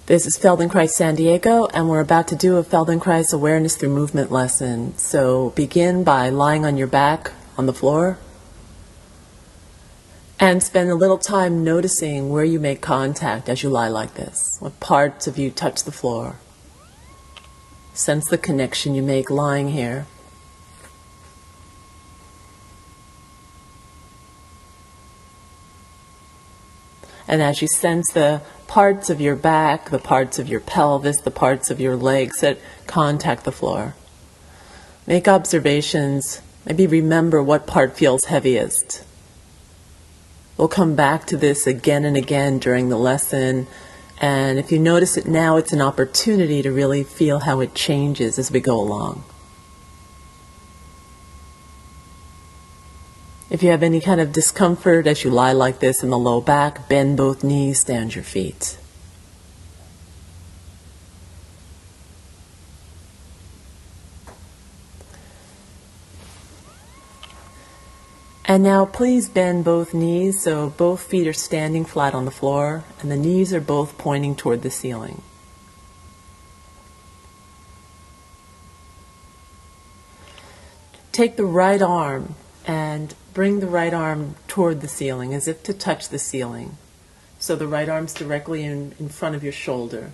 This is Feldenkrais San Diego, and we're about to do a Feldenkrais awareness through movement lesson. So begin by lying on your back on the floor and spend a little time noticing where you make contact as you lie like this. What parts of you touch the floor? Sense the connection you make lying here. And as you sense the parts of your back, the parts of your pelvis, the parts of your legs that contact the floor, make observations. Maybe remember what part feels heaviest. We'll come back to this again and again during the lesson. And if you notice it now, it's an opportunity to really feel how it changes as we go along. If you have any kind of discomfort as you lie like this in the low back, bend both knees, stand your feet. And now please bend both knees so both feet are standing flat on the floor and the knees are both pointing toward the ceiling. Take the right arm and bring the right arm toward the ceiling as if to touch the ceiling. So the right arm's directly in front of your shoulder.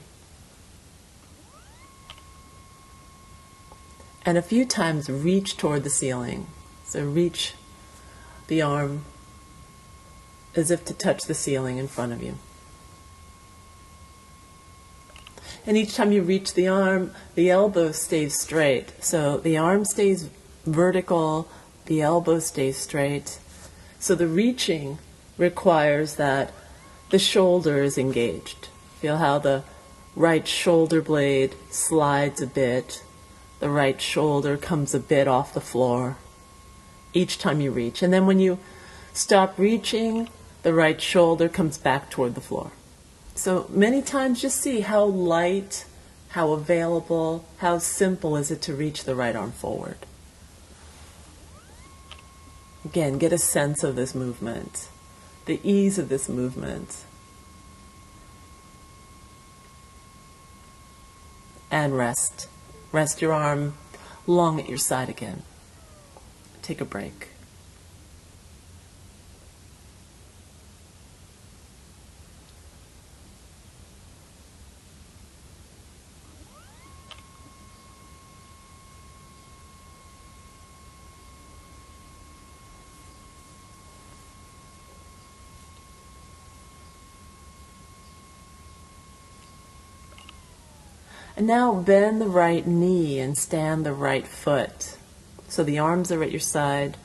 And a few times reach toward the ceiling. So reach the arm as if to touch the ceiling in front of you. And each time you reach the arm, the elbow stays straight. So the arm stays vertical, the elbow stays straight. So the reaching requires that the shoulder is engaged. Feel how the right shoulder blade slides a bit. The right shoulder comes a bit off the floor each time you reach. And then when you stop reaching, the right shoulder comes back toward the floor. So many times just see how light, how available, how simple is it to reach the right arm forward. Again, get a sense of this movement, the ease of this movement. And rest. Rest your arm long at your side again. Take a break. And now bend the right knee and stand the right foot. So the arms are at your side,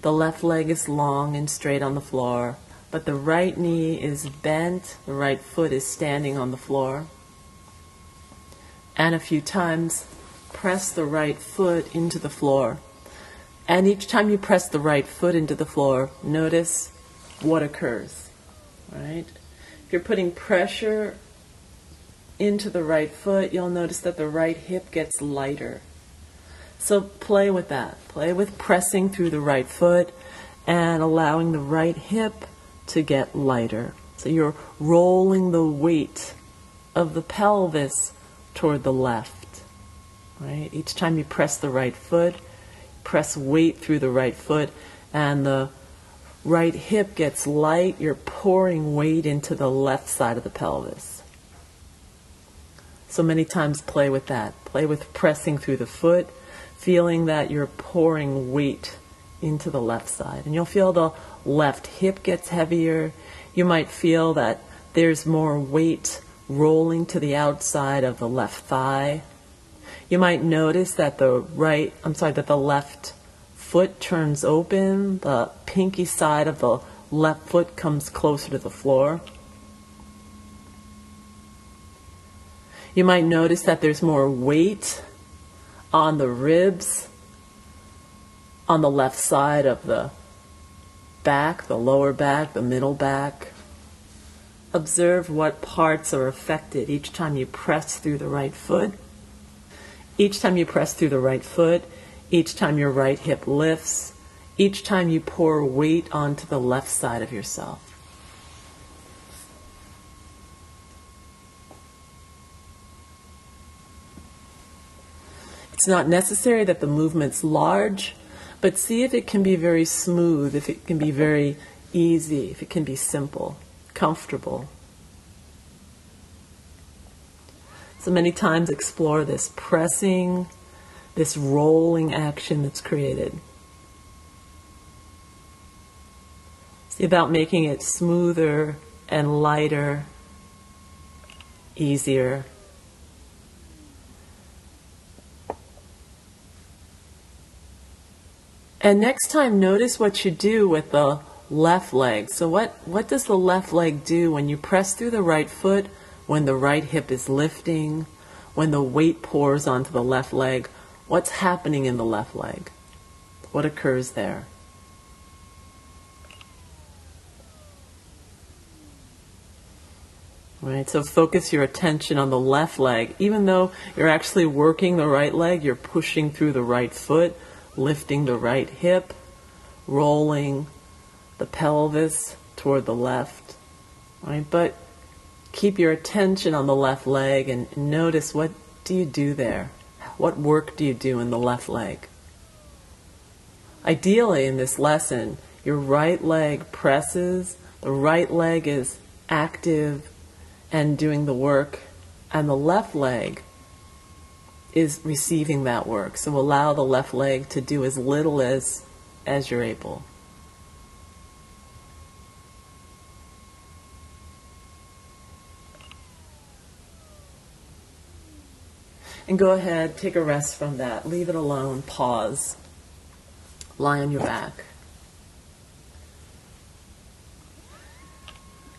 the left leg is long and straight on the floor, but the right knee is bent, the right foot is standing on the floor. And a few times, press the right foot into the floor. And each time you press the right foot into the floor, notice what occurs, right? If you're putting pressure into the right foot, you'll notice that the right hip gets lighter. So play with that. Play with pressing through the right foot and allowing the right hip to get lighter. So you're rolling the weight of the pelvis toward the left, right? Each time you press the right foot, press weight through the right foot, and the right hip gets light. You're pouring weight into the left side of the pelvis. So many times play with that. Play with pressing through the foot, feeling that you're pouring weight into the left side. And you'll feel the left hip gets heavier. You might feel that there's more weight rolling to the outside of the left thigh. You might notice that the left foot turns open. The pinky side of the left foot comes closer to the floor. You might notice that there's more weight on the ribs, on the left side of the back, the lower back, the middle back. Observe what parts are affected each time you press through the right foot. Each time you press through the right foot, each time your right hip lifts, each time you pour weight onto the left side of yourself. It's not necessary that the movement's large, but see if it can be very smooth, if it can be very easy, if it can be simple, comfortable. So many times explore this pressing, this rolling action that's created. See about making it smoother and lighter, easier. And next time, notice what you do with the left leg. So what does the left leg do when you press through the right foot, when the right hip is lifting, when the weight pours onto the left leg? What's happening in the left leg? What occurs there? Right, so focus your attention on the left leg. Even though you're actually working the right leg, you're pushing through the right foot, lifting the right hip, rolling the pelvis toward the left. Right, but keep your attention on the left leg and notice, what do you do there? What work do you do in the left leg? Ideally, in this lesson, your right leg presses, the right leg is active and doing the work, and the left leg is receiving that work. So allow the left leg to do as little as you're able. And go ahead, take a rest from that. Leave it alone, pause. Lie on your back.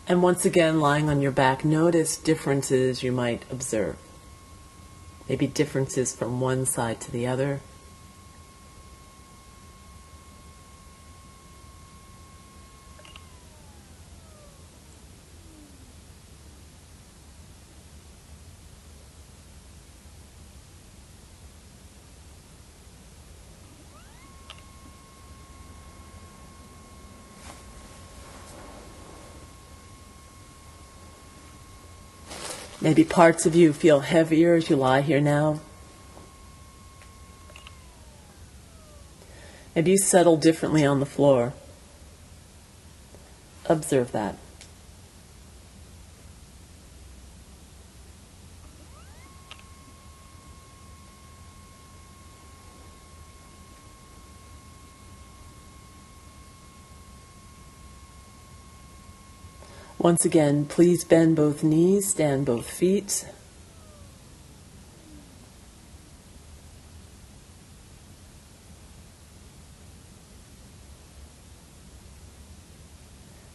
And once again, lying on your back, notice differences you might observe. Maybe differences from one side to the other. Maybe parts of you feel heavier as you lie here now. Maybe you settle differently on the floor. Observe that. Once again, please bend both knees, stand both feet.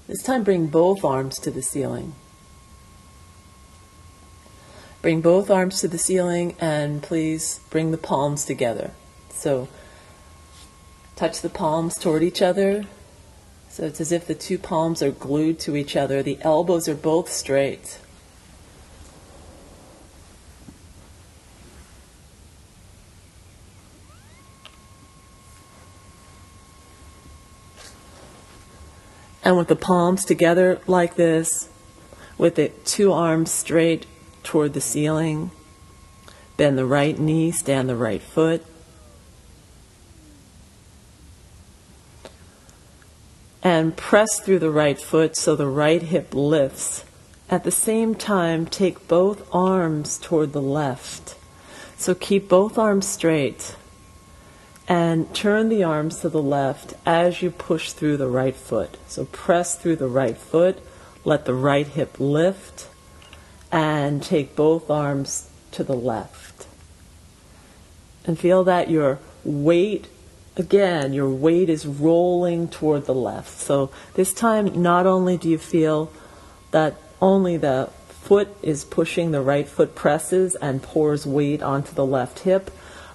This time, bring both arms to the ceiling. Bring both arms to the ceiling, and please bring the palms together. So, touch the palms toward each other. So it's as if the two palms are glued to each other. The elbows are both straight. And with the palms together like this, with the two arms straight toward the ceiling, bend the right knee, stand the right foot. And press through the right foot so the right hip lifts. At the same time, take both arms toward the left. So keep both arms straight and turn the arms to the left as you push through the right foot. So press through the right foot, let the right hip lift, and take both arms to the left. And feel that your weight, again, your weight is rolling toward the left. So this time, not only do you feel that only the foot is pushing, the right foot presses and pours weight onto the left hip,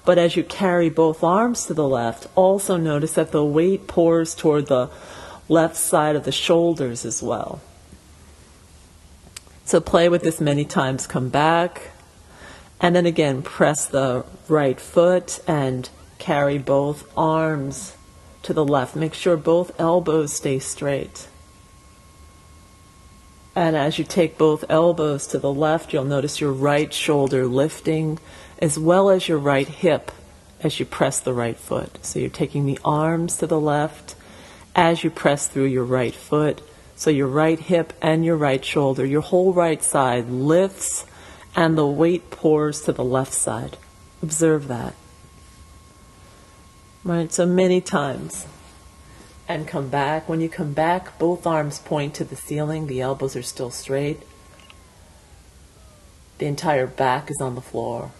but as you carry both arms to the left, also notice that the weight pours toward the left side of the shoulders as well. So play with this many times, come back, and then again press the right foot and carry both arms to the left. Make sure both elbows stay straight. And as you take both elbows to the left, you'll notice your right shoulder lifting, as well as your right hip as you press the right foot. So you're taking the arms to the left as you press through your right foot. So your right hip and your right shoulder, your whole right side lifts, and the weight pours to the left side. Observe that. Right, so many times. And come back. When you come back, both arms point to the ceiling. The elbows are still straight. The entire back is on the floor.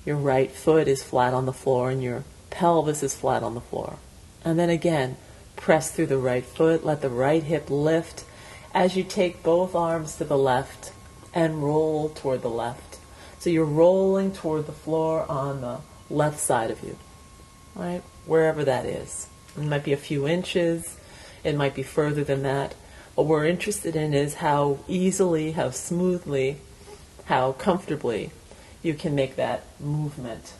Your right foot is flat on the floor and your pelvis is flat on the floor. And then again, press through the right foot. Let the right hip lift as you take both arms to the left and roll toward the left. So you're rolling toward the floor on the left side of you, right? Wherever that is. It might be a few inches, it might be further than that. What we're interested in is how easily, how smoothly, how comfortably you can make that movement.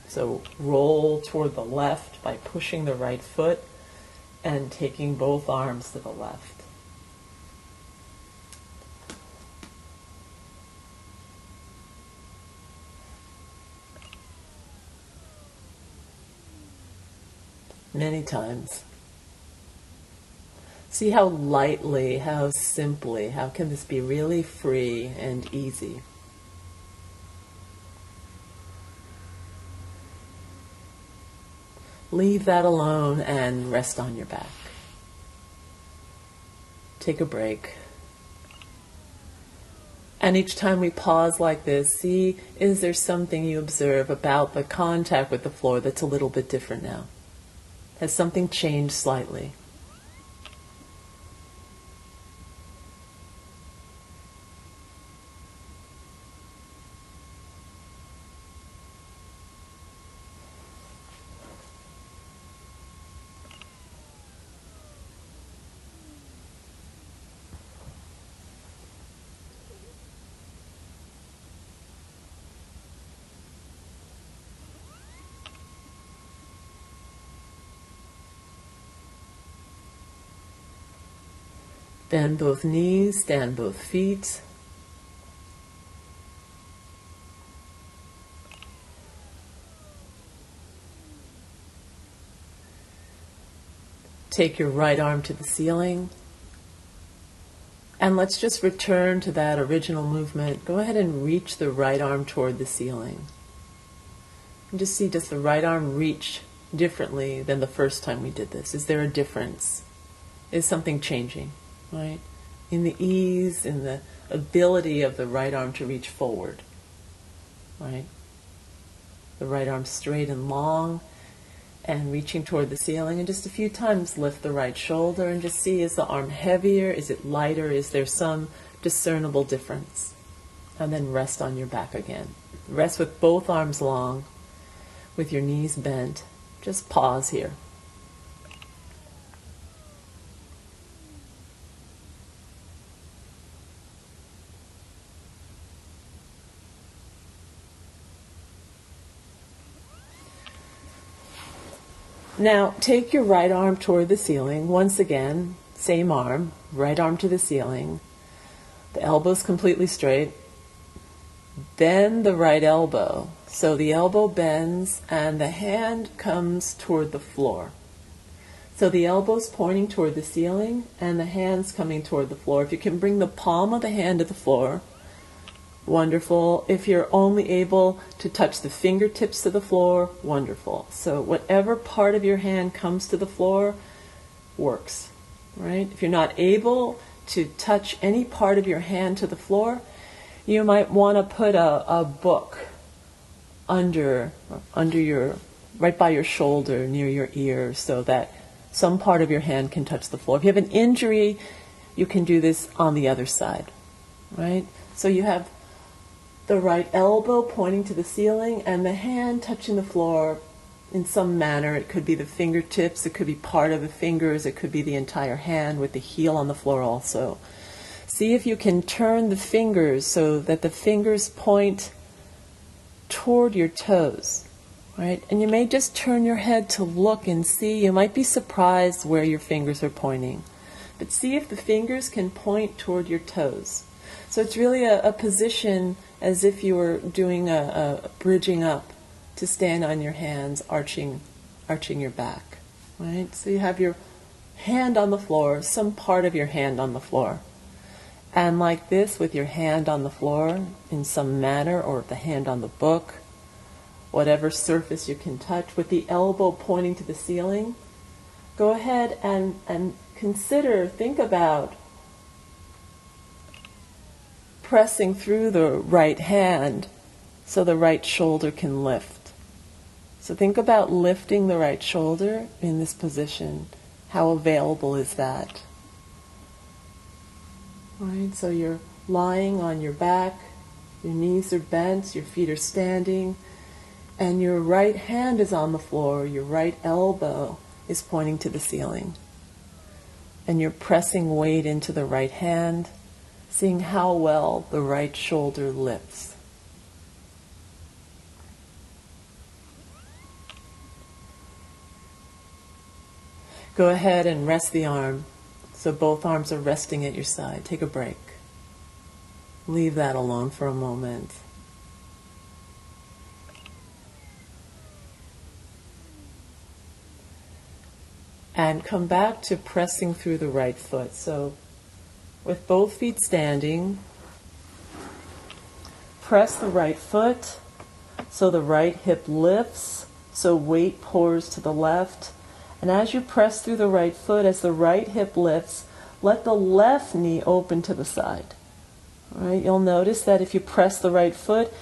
So roll toward the left by pushing the right foot and taking both arms to the left. Many times. See how lightly, how simply, how can this be really free and easy? Leave that alone and rest on your back. Take a break. And each time we pause like this, see, is there something you observe about the contact with the floor that's a little bit different now? Has something changed slightly? Bend both knees, stand both feet. Take your right arm to the ceiling. And let's just return to that original movement. Go ahead and reach the right arm toward the ceiling. And just see, does the right arm reach differently than the first time we did this? Is there a difference? Is something changing? Right? In the ease, in the ability of the right arm to reach forward. Right? The right arm straight and long and reaching toward the ceiling. And just a few times lift the right shoulder and just see, is the arm heavier? Is it lighter? Is there some discernible difference? And then rest on your back again. Rest with both arms long, with your knees bent. Just pause here. Now, take your right arm toward the ceiling. Once again, same arm, right arm to the ceiling. The elbow's completely straight. Bend the right elbow. So the elbow bends and the hand comes toward the floor. So the elbow's pointing toward the ceiling and the hand's coming toward the floor. If you can bring the palm of the hand to the floor, wonderful. If you're only able to touch the fingertips to the floor, wonderful. So whatever part of your hand comes to the floor works, right? If you're not able to touch any part of your hand to the floor, you might want to put a book under your, right by your shoulder, near your ear, so that some part of your hand can touch the floor. If you have an injury, you can do this on the other side, right? So you have the right elbow pointing to the ceiling and the hand touching the floor in some manner. It could be the fingertips, it could be part of the fingers, it could be the entire hand with the heel on the floor also. See if you can turn the fingers so that the fingers point toward your toes, right? And you may just turn your head to look and see. You might be surprised where your fingers are pointing. but see if the fingers can point toward your toes. So it's really a position as if you were doing a bridging up to stand on your hands, arching your back, right? So you have your hand on the floor, some part of your hand on the floor. And like this, with your hand on the floor in some manner, or the hand on the book, whatever surface you can touch, with the elbow pointing to the ceiling, go ahead and think about pressing through the right hand so the right shoulder can lift. So think about lifting the right shoulder in this position. How available is that? Right, so you're lying on your back, your knees are bent, your feet are standing, and your right hand is on the floor, your right elbow is pointing to the ceiling. And you're pressing weight into the right hand, seeing how well the right shoulder lifts. Go ahead and rest the arm. So both arms are resting at your side. Take a break. Leave that alone for a moment. And come back to pressing through the right foot. So with both feet standing, press the right foot so the right hip lifts, so weight pours to the left. And as you press through the right foot, as the right hip lifts, let the left knee open to the side. All right, you'll notice that if you press the right foot,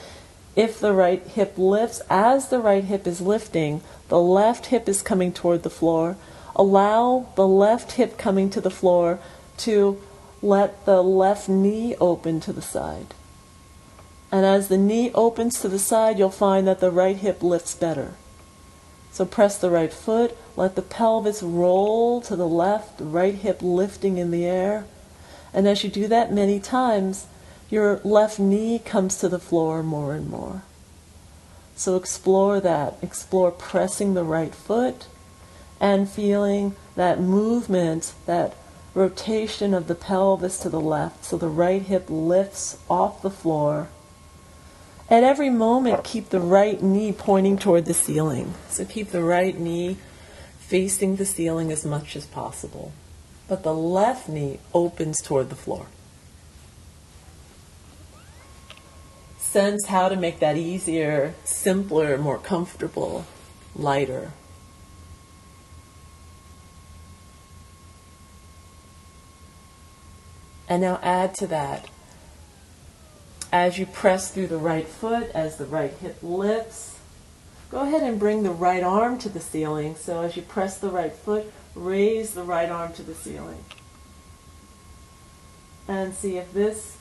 if the right hip lifts, as the right hip is lifting, the left hip is coming toward the floor. Allow the left hip coming to the floor to let the left knee open to the side. And as the knee opens to the side, you'll find that the right hip lifts better. So press the right foot, let the pelvis roll to the left, the right hip lifting in the air. And as you do that many times, your left knee comes to the floor more and more. So explore that. Explore pressing the right foot and feeling that movement, that rotation of the pelvis to the left, so the right hip lifts off the floor. At every moment, keep the right knee pointing toward the ceiling. So keep the right knee facing the ceiling as much as possible. But the left knee opens toward the floor. Sense how to make that easier, simpler, more comfortable, lighter. And now add to that, as you press through the right foot, as the right hip lifts, go ahead and bring the right arm to the ceiling. So as you press the right foot, raise the right arm to the ceiling. And see if this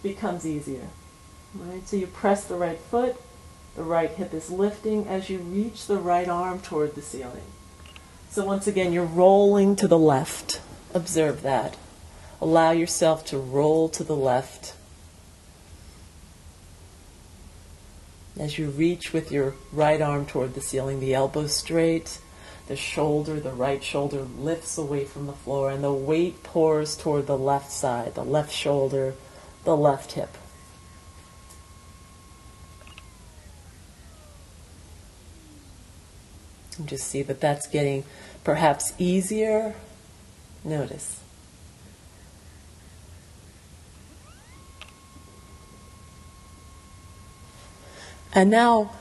becomes easier. Right? So you press the right foot, the right hip is lifting as you reach the right arm toward the ceiling. So once again, you're rolling to the left. Observe that. Allow yourself to roll to the left. As you reach with your right arm toward the ceiling, the elbow straight, the shoulder, the right shoulder lifts away from the floor, and the weight pours toward the left side, the left shoulder, the left hip. And just see that that's getting perhaps easier. Notice. And now,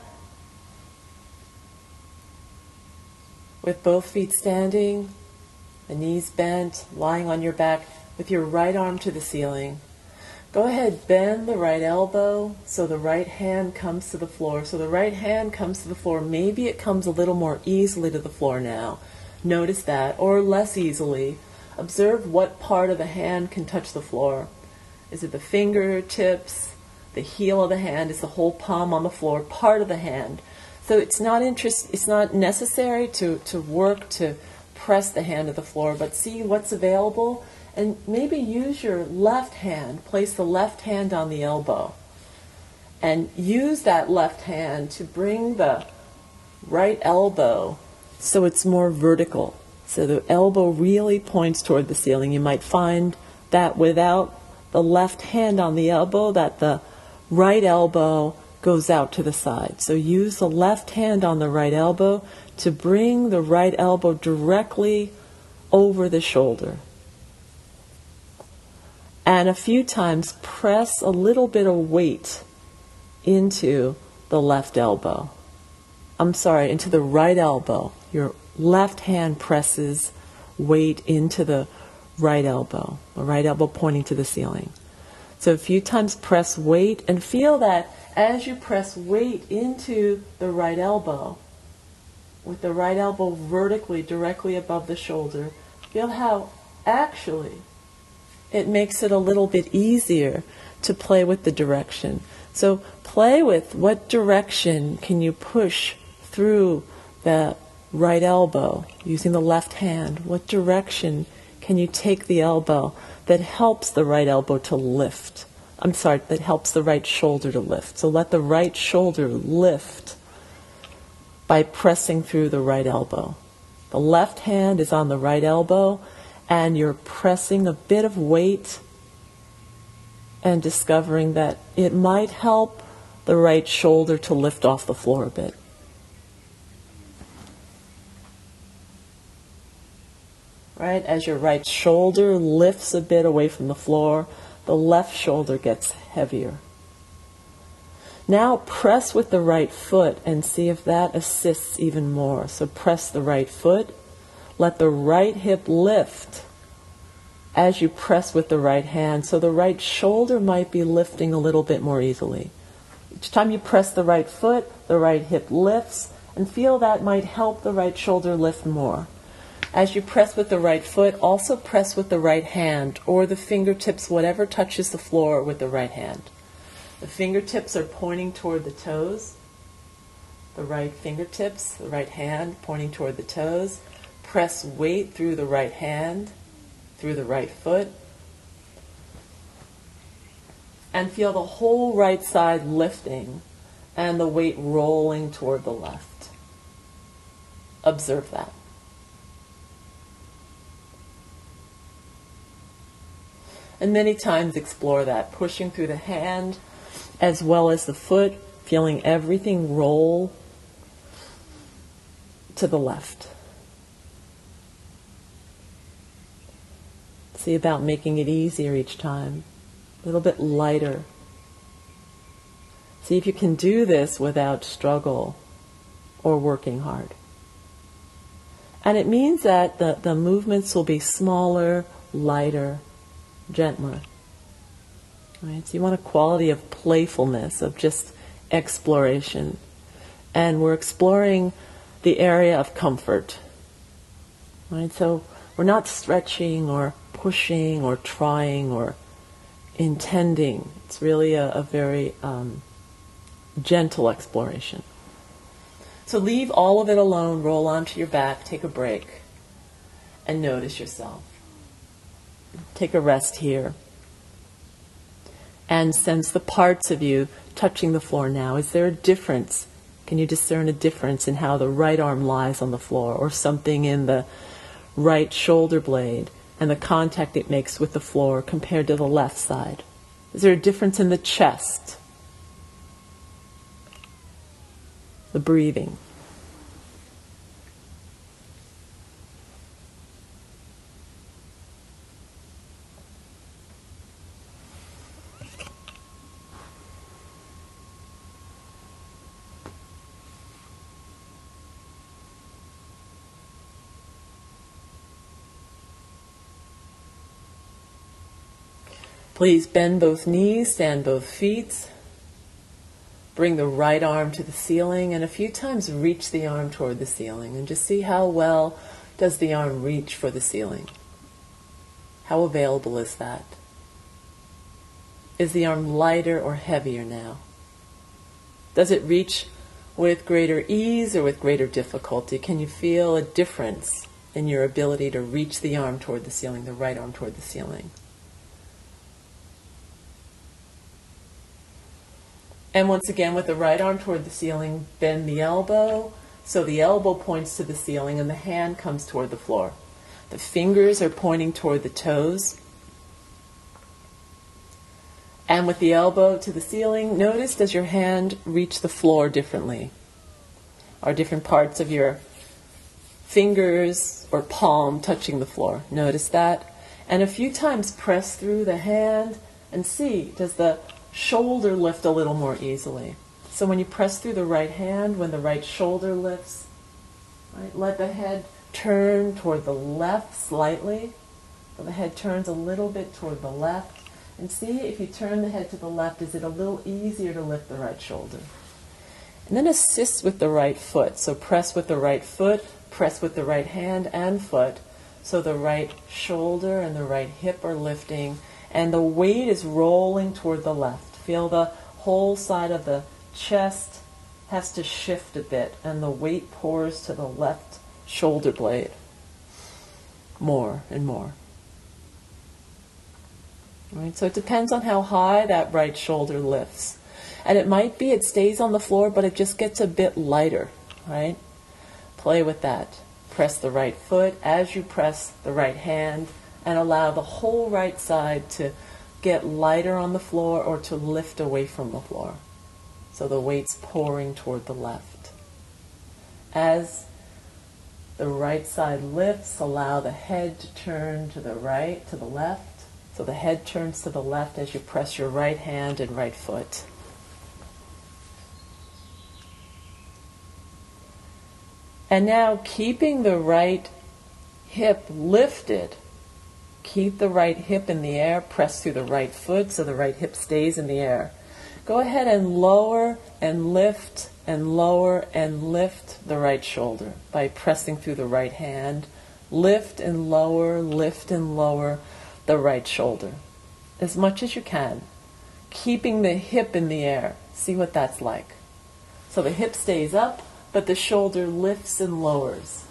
with both feet standing, the knees bent, lying on your back, with your right arm to the ceiling, go ahead, bend the right elbow so the right hand comes to the floor. So the right hand comes to the floor. Maybe it comes a little more easily to the floor now. Notice that, or less easily. Observe what part of the hand can touch the floor. Is it the fingertips, the heel of the hand? Is the whole palm on the floor part of the hand? So it's not necessary to work to press the hand to the floor, but see what's available, and maybe use your left hand. Place the left hand on the elbow, and use that left hand to bring the right elbow so it's more vertical. So the elbow really points toward the ceiling. You might find that without the left hand on the elbow, that the right elbow goes out to the side. So use the left hand on the right elbow to bring the right elbow directly over the shoulder. And a few times press a little bit of weight into the left elbow. Into the right elbow. Your left hand presses weight into the right elbow pointing to the ceiling. So a few times press weight and feel that as you press weight into the right elbow, with the right elbow vertically, directly above the shoulder, feel how actually it makes it a little bit easier to play with the direction. So play with what direction can you push through the right elbow using the left hand. What direction can you take the elbow that helps the right elbow to lift? That helps the right shoulder to lift. So let the right shoulder lift by pressing through the right elbow. The left hand is on the right elbow, and you're pressing a bit of weight and discovering that it might help the right shoulder to lift off the floor a bit. Right? As your right shoulder lifts a bit away from the floor, the left shoulder gets heavier. Now press with the right foot and see if that assists even more. So press the right foot, let the right hip lift as you press with the right hand, so the right shoulder might be lifting a little bit more easily. Each time you press the right foot, the right hip lifts, and feel that might help the right shoulder lift more. As you press with the right foot, also press with the right hand or the fingertips, whatever touches the floor with the right hand. The fingertips are pointing toward the toes. The right fingertips, the right hand pointing toward the toes. Press weight through the right hand, through the right foot. And feel the whole right side lifting and the weight rolling toward the left. Observe that. And many times explore that, pushing through the hand as well as the foot, feeling everything roll to the left. See about making it easier each time, a little bit lighter. See if you can do this without struggle or working hard. And it means that the movements will be smaller, lighter, gentler. Right? So you want a quality of playfulness, of just exploration. And we're exploring the area of comfort. Right? So we're not stretching or pushing or trying or intending. It's really a very gentle exploration. So leave all of it alone, roll onto your back, take a break, and notice yourself. Take a rest here. And sense the parts of you touching the floor now. Is there a difference? Can you discern a difference in how the right arm lies on the floor, or something in the right shoulder blade and the contact it makes with the floor compared to the left side? Is there a difference in the chest? The breathing? Please bend both knees, stand both feet. Bring the right arm to the ceiling, and a few times reach the arm toward the ceiling, and just see how well does the arm reach for the ceiling. How available is that? Is the arm lighter or heavier now? Does it reach with greater ease or with greater difficulty? Can you feel a difference in your ability to reach the arm toward the ceiling, the right arm toward the ceiling? And once again, with the right arm toward the ceiling, bend the elbow, So the elbow points to the ceiling and the hand comes toward the floor. The fingers are pointing toward the toes. And with the elbow to the ceiling, notice, does your hand reach the floor differently? Are different parts of your fingers or palm touching the floor? Notice that. And a few times press through the hand and see, does the shoulder lift a little more easily? So when you press through the right hand, when the right shoulder lifts, right, let the head turn toward the left slightly. So the head turns a little bit toward the left. And see, if you turn the head to the left, is it a little easier to lift the right shoulder? And then assist with the right foot. So press with the right foot, press with the right hand and foot. So the right shoulder and the right hip are lifting, and the weight is rolling toward the left. Feel the whole side of the chest has to shift a bit, and the weight pours to the left shoulder blade. More and more. Right, so it depends on how high that right shoulder lifts. And it might be it stays on the floor, but it just gets a bit lighter, right? Play with that. Press the right foot as you press the right hand, and allow the whole right side to get lighter on the floor or to lift away from the floor. So the weight's pouring toward the left. As the right side lifts, allow the head to turn to the right, to the left. So the head turns to the left as you press your right hand and right foot. And now, keeping the right hip lifted, keep the right hip in the air, press through the right foot so the right hip stays in the air. Go ahead and lower and lift and lower and lift the right shoulder by pressing through the right hand. Lift and lower the right shoulder as much as you can, keeping the hip in the air. See what that's like. So the hip stays up, but the shoulder lifts and lowers.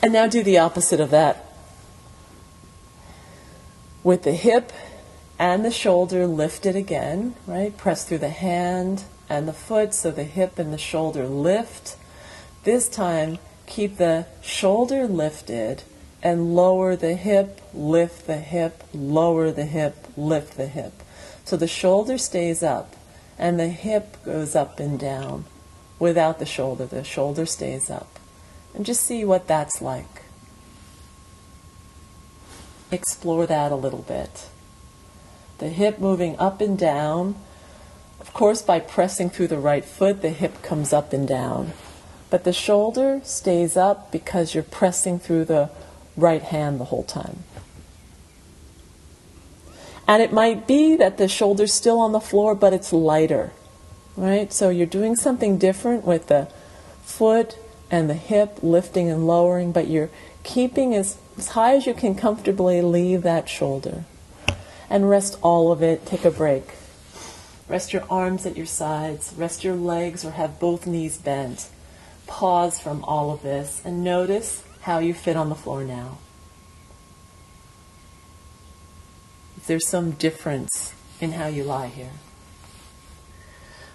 And now do the opposite of that. With the hip and the shoulder lifted again, right? Press through the hand and the foot so the hip and the shoulder lift. This time, keep the shoulder lifted and lower the hip, lift the hip, lower the hip, lift the hip. So the shoulder stays up and the hip goes up and down. Without the shoulder stays up. And just see what that's like. Explore that a little bit. The hip moving up and down. Of course, by pressing through the right foot, the hip comes up and down. But the shoulder stays up because you're pressing through the right hand the whole time. And it might be that the shoulder's still on the floor, but it's lighter, right? So you're doing something different with the foot and the hip lifting and lowering, but you're keeping as high as you can comfortably leave that shoulder. And rest all of it. Take a break. Rest your arms at your sides. Rest your legs or have both knees bent. Pause from all of this and notice how you fit on the floor now. If there's some difference in how you lie here.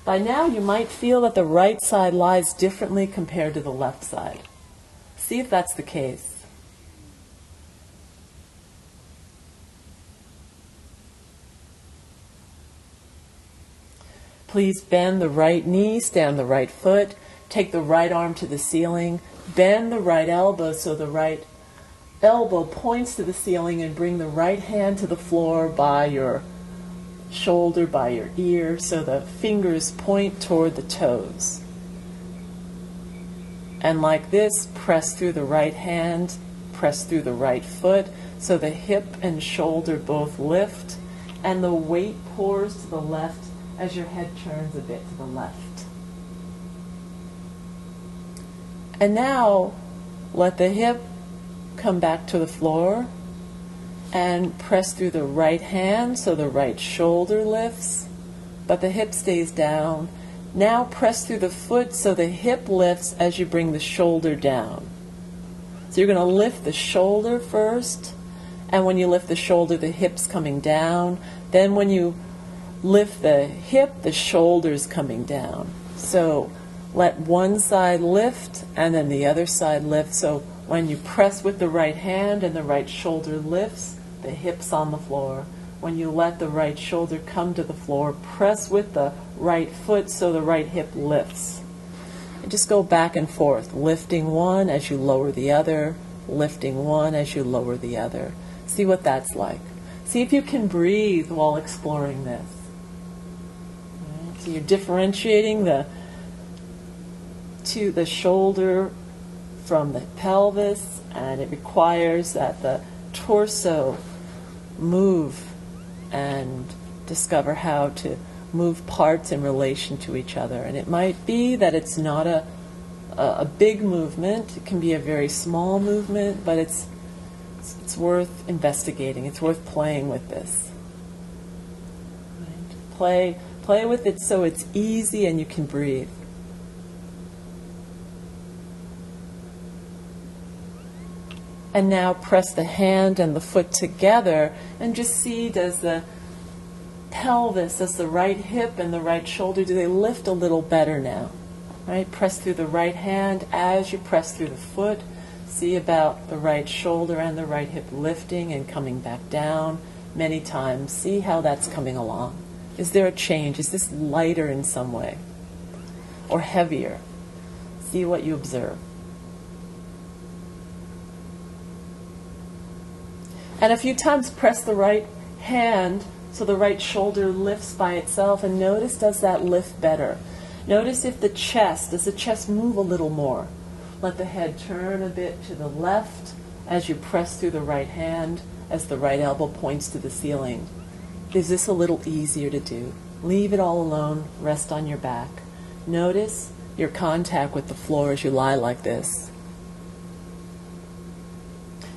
By now you might feel that the right side lies differently compared to the left side. See if that's the case. Please bend the right knee, stand the right foot, take the right arm to the ceiling, bend the right elbow so the right elbow points to the ceiling, and bring the right hand to the floor by your shoulder, by your ear, so the fingers point toward the toes. And like this, press through the right hand, press through the right foot, so the hip and shoulder both lift, and the weight pours to the left as your head turns a bit to the left. And now, let the hip come back to the floor and press through the right hand so the right shoulder lifts, but the hip stays down. Now press through the foot so the hip lifts as you bring the shoulder down. So you're going to lift the shoulder first, and when you lift the shoulder, the hip's coming down. Then when you lift the hip, the shoulder's coming down. So let one side lift and then the other side lift. So when you press with the right hand and the right shoulder lifts, the hip's on the floor. When you let the right shoulder come to the floor, press with the right foot so the right hip lifts. And just go back and forth, lifting one as you lower the other, lifting one as you lower the other. See what that's like. See if you can breathe while exploring this. Right? So you're differentiating the shoulder from the pelvis, and it requires that the torso move and discover how to move parts in relation to each other. And it might be that it's not a big movement. It can be a very small movement, but it's worth investigating. It's worth playing with this. Right? Play with it so it's easy and you can breathe. And now press the hand and the foot together and just see, does the pelvis, does the right hip and the right shoulder, do they lift a little better now? Right? Press through the right hand as you press through the foot. See about the right shoulder and the right hip lifting and coming back down many times. See how that's coming along. Is there a change? Is this lighter in some way? Or heavier? See what you observe. And a few times press the right hand so the right shoulder lifts by itself, and notice, does that lift better? Notice if does the chest move a little more? Let the head turn a bit to the left as you press through the right hand, as the right elbow points to the ceiling. Is this a little easier to do? Leave it all alone, rest on your back. Notice your contact with the floor as you lie like this.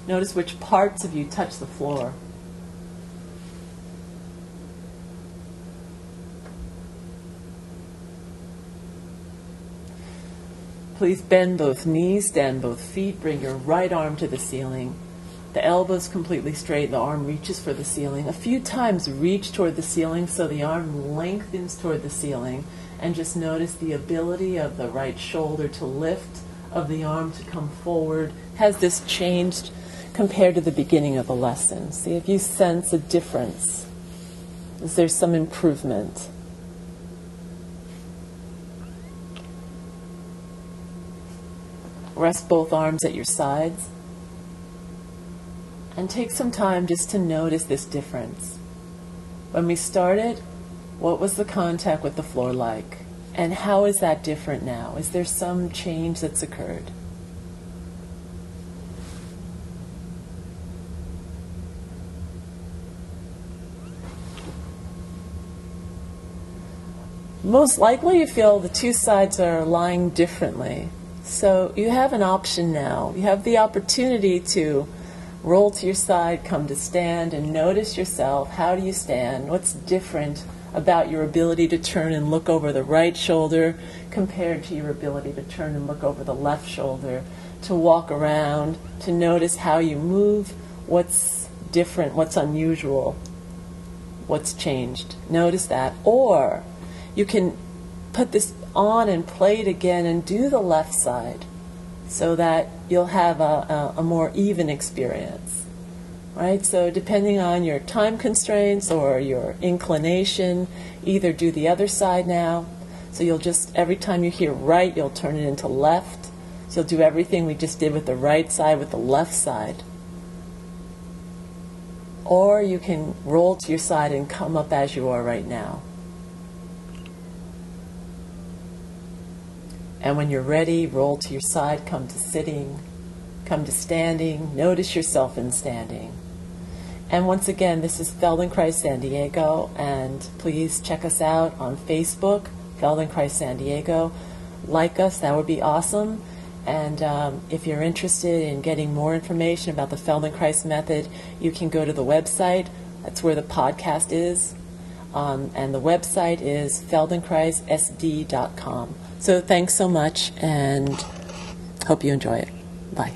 Notice which parts of you touch the floor. Please bend both knees, stand both feet, bring your right arm to the ceiling. The elbows completely straight, the arm reaches for the ceiling. A few times reach toward the ceiling so the arm lengthens toward the ceiling, and just notice the ability of the right shoulder to lift, of the arm to come forward. Has this changed compared to the beginning of the lesson? See if you sense a difference. Is there some improvement? Rest both arms at your sides and take some time just to notice this difference. When we started, what was the contact with the floor like? And how is that different now? Is there some change that's occurred? Most likely you feel the two sides are lying differently. So you have an option now. You have the opportunity to roll to your side, come to stand, and notice yourself. How do you stand? What's different about your ability to turn and look over the right shoulder compared to your ability to turn and look over the left shoulder, to walk around, to notice how you move, what's different, what's unusual, what's changed. Notice that. Or you can put this on and play it again and do the left side so that you'll have a more even experience, right? So depending on your time constraints or your inclination, either do the other side now. So you'll just, every time you hear right, you'll turn it into left. So you'll do everything we just did with the right side with the left side. Or you can roll to your side and come up as you are right now. And when you're ready, roll to your side, come to sitting, come to standing, notice yourself in standing. And once again, this is Feldenkrais San Diego, and please check us out on Facebook, Feldenkrais San Diego. Like us, that would be awesome. And if you're interested in getting more information about the Feldenkrais Method, you can go to the website. That's where the podcast is. And the website is feldenkraissd.com. So thanks so much, and hope you enjoy it. Bye.